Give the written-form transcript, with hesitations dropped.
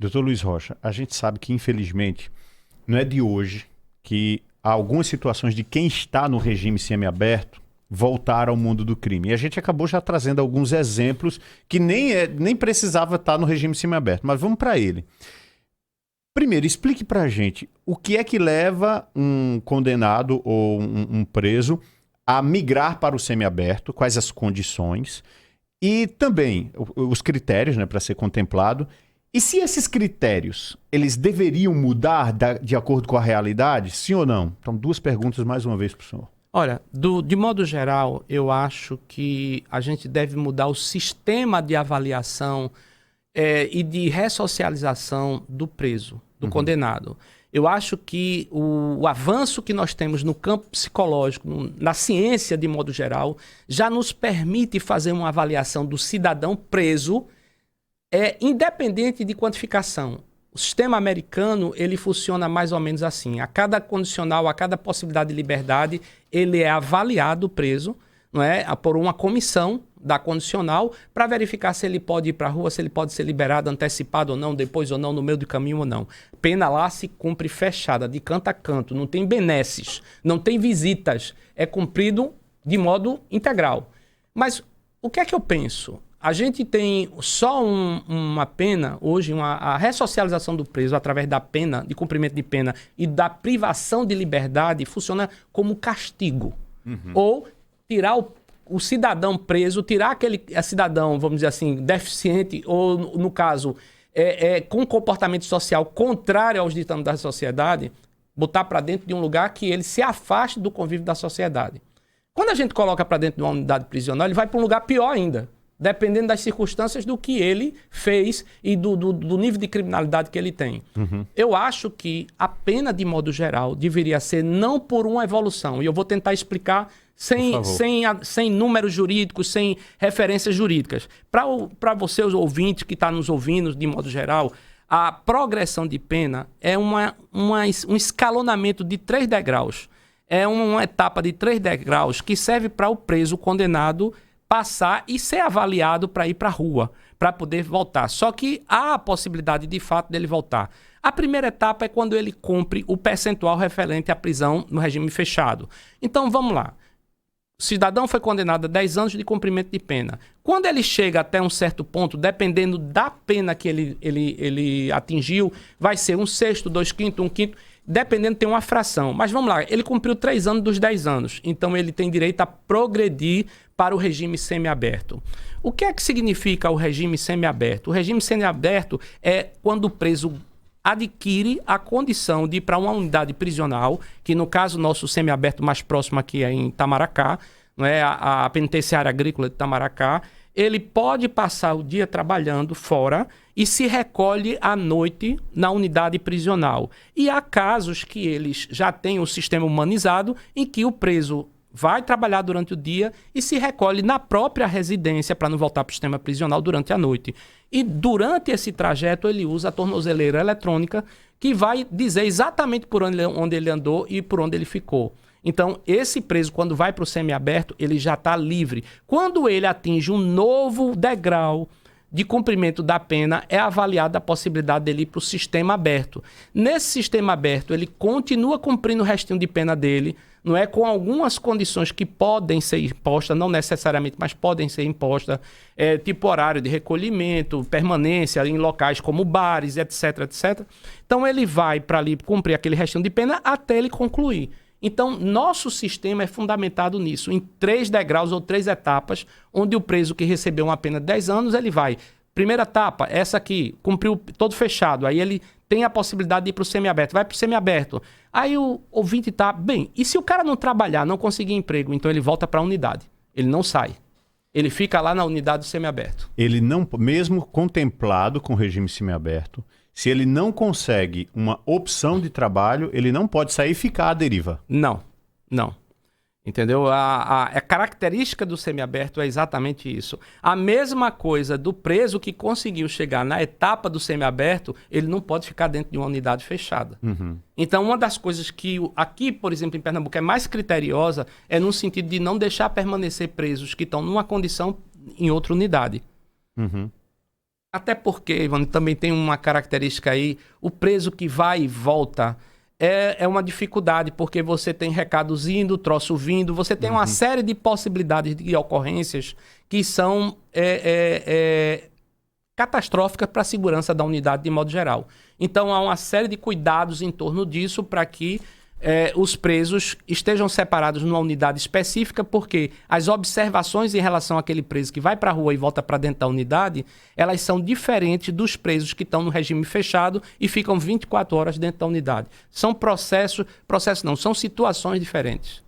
Doutor Luiz Rocha, a gente sabe que, infelizmente, não é de hoje que há algumas situações de quem está no regime semiaberto voltar ao mundo do crime. E a gente acabou já trazendo alguns exemplos que nem precisava estar no regime semiaberto, mas vamos para ele. Primeiro, explique para a gente o que é que leva um condenado ou um preso a migrar para o semiaberto, quais as condições e também os critérios, né, para ser contemplado. E se esses critérios, eles deveriam mudar de acordo com a realidade, sim ou não? Então, duas perguntas mais uma vez para o senhor. Olha, de modo geral, eu acho que a gente deve mudar o sistema de avaliação e de ressocialização do preso, do condenado. Eu acho que o avanço que nós temos no campo psicológico, na ciência de modo geral, já nos permite fazer uma avaliação do cidadão preso independente de quantificação. O sistema americano, ele funciona mais ou menos assim. A cada condicional, a cada possibilidade de liberdade, ele é avaliado preso, não é, por uma comissão da condicional para verificar se ele pode ir para a rua, se ele pode ser liberado, antecipado ou não, depois ou não, no meio do caminho ou não. Pena lá se cumpre fechada, de canto a canto, não tem benesses, não tem visitas, é cumprido de modo integral. Mas o que é que eu penso? A gente tem só uma pena, hoje, a ressocialização do preso através da pena, de cumprimento de pena e da privação de liberdade funciona como castigo. Ou tirar o cidadão preso, tirar aquele cidadão, vamos dizer assim, deficiente, ou no caso, com comportamento social contrário aos ditames da sociedade, botar para dentro de um lugar que ele se afaste do convívio da sociedade. Quando a gente coloca para dentro de uma unidade prisional, ele vai para um lugar pior ainda, dependendo das circunstâncias do que ele fez e do nível de criminalidade que ele tem. Eu acho que a pena, de modo geral, deveria ser não por uma evolução, e eu vou tentar explicar sem números jurídicos, sem referências jurídicas. Para você, os ouvintes que estão nos ouvindo, de modo geral, a progressão de pena é um escalonamento de 3 degraus. É uma etapa de 3 degraus que serve para o preso condenado passar e ser avaliado para ir para a rua, para poder voltar. Só que há a possibilidade, de fato, dele voltar. A primeira etapa é quando ele cumpre o percentual referente à prisão no regime fechado. Então, vamos lá. O cidadão foi condenado a 10 anos de cumprimento de pena. Quando ele chega até um certo ponto, dependendo da pena que ele atingiu, vai ser 1/6, 2/5, 1/5, dependendo, tem uma fração. Mas vamos lá, ele cumpriu 3 anos dos 10 anos. Então, ele tem direito a progredir para o regime semiaberto. O que é que significa o regime semiaberto? O regime semiaberto é quando o preso adquire a condição de ir para uma unidade prisional, que no caso nosso semiaberto mais próximo aqui é em Itamaracá, não é? A penitenciária agrícola de Itamaracá. Ele pode passar o dia trabalhando fora e se recolhe à noite na unidade prisional. E há casos que eles já têm um sistema humanizado em que o preso vai trabalhar durante o dia e se recolhe na própria residência para não voltar para o sistema prisional durante a noite. E durante esse trajeto ele usa a tornozeleira eletrônica que vai dizer exatamente por onde ele andou e por onde ele ficou. Então, esse preso, quando vai para o semiaberto, ele já está livre. Quando ele atinge um novo degrau de cumprimento da pena, é avaliada a possibilidade dele ir para o sistema aberto. Nesse sistema aberto, ele continua cumprindo o restinho de pena dele, não é, com algumas condições que podem ser impostas, não necessariamente, mas podem ser impostas, tipo horário de recolhimento, permanência em locais como bares, etc, etc. Então, ele vai para ali cumprir aquele restinho de pena até ele concluir. Então, nosso sistema é fundamentado nisso, em 3 degraus ou 3 etapas, onde o preso que recebeu uma pena de 10 anos, ele vai. Primeira etapa, essa aqui, cumpriu todo fechado, aí ele tem a possibilidade de ir para o semiaberto, vai para o semiaberto. Aí o ouvinte está, bem, e se o cara não trabalhar, não conseguir emprego, então ele volta para a unidade, ele não sai. Ele fica lá na unidade do semiaberto. Ele não, mesmo contemplado com o regime semiaberto, se ele não consegue uma opção de trabalho, ele não pode sair e ficar à deriva. Não. Entendeu? A característica do semiaberto é exatamente isso. A mesma coisa do preso que conseguiu chegar na etapa do semiaberto, ele não pode ficar dentro de uma unidade fechada. Então, uma das coisas que aqui, por exemplo, em Pernambuco, é mais criteriosa é no sentido de não deixar permanecer presos que estão numa condição em outra unidade. Até porque, Ivan, também tem uma característica aí, o preso que vai e volta é uma dificuldade, porque você tem recados indo, troço vindo, você tem uma série de possibilidades de ocorrências que são catastróficas para a segurança da unidade de modo geral. Então há uma série de cuidados em torno disso para que os presos estejam separados numa unidade específica, porque as observações em relação àquele preso que vai para a rua e volta para dentro da unidade, elas são diferentes dos presos que estão no regime fechado e ficam 24 horas dentro da unidade. São são situações diferentes.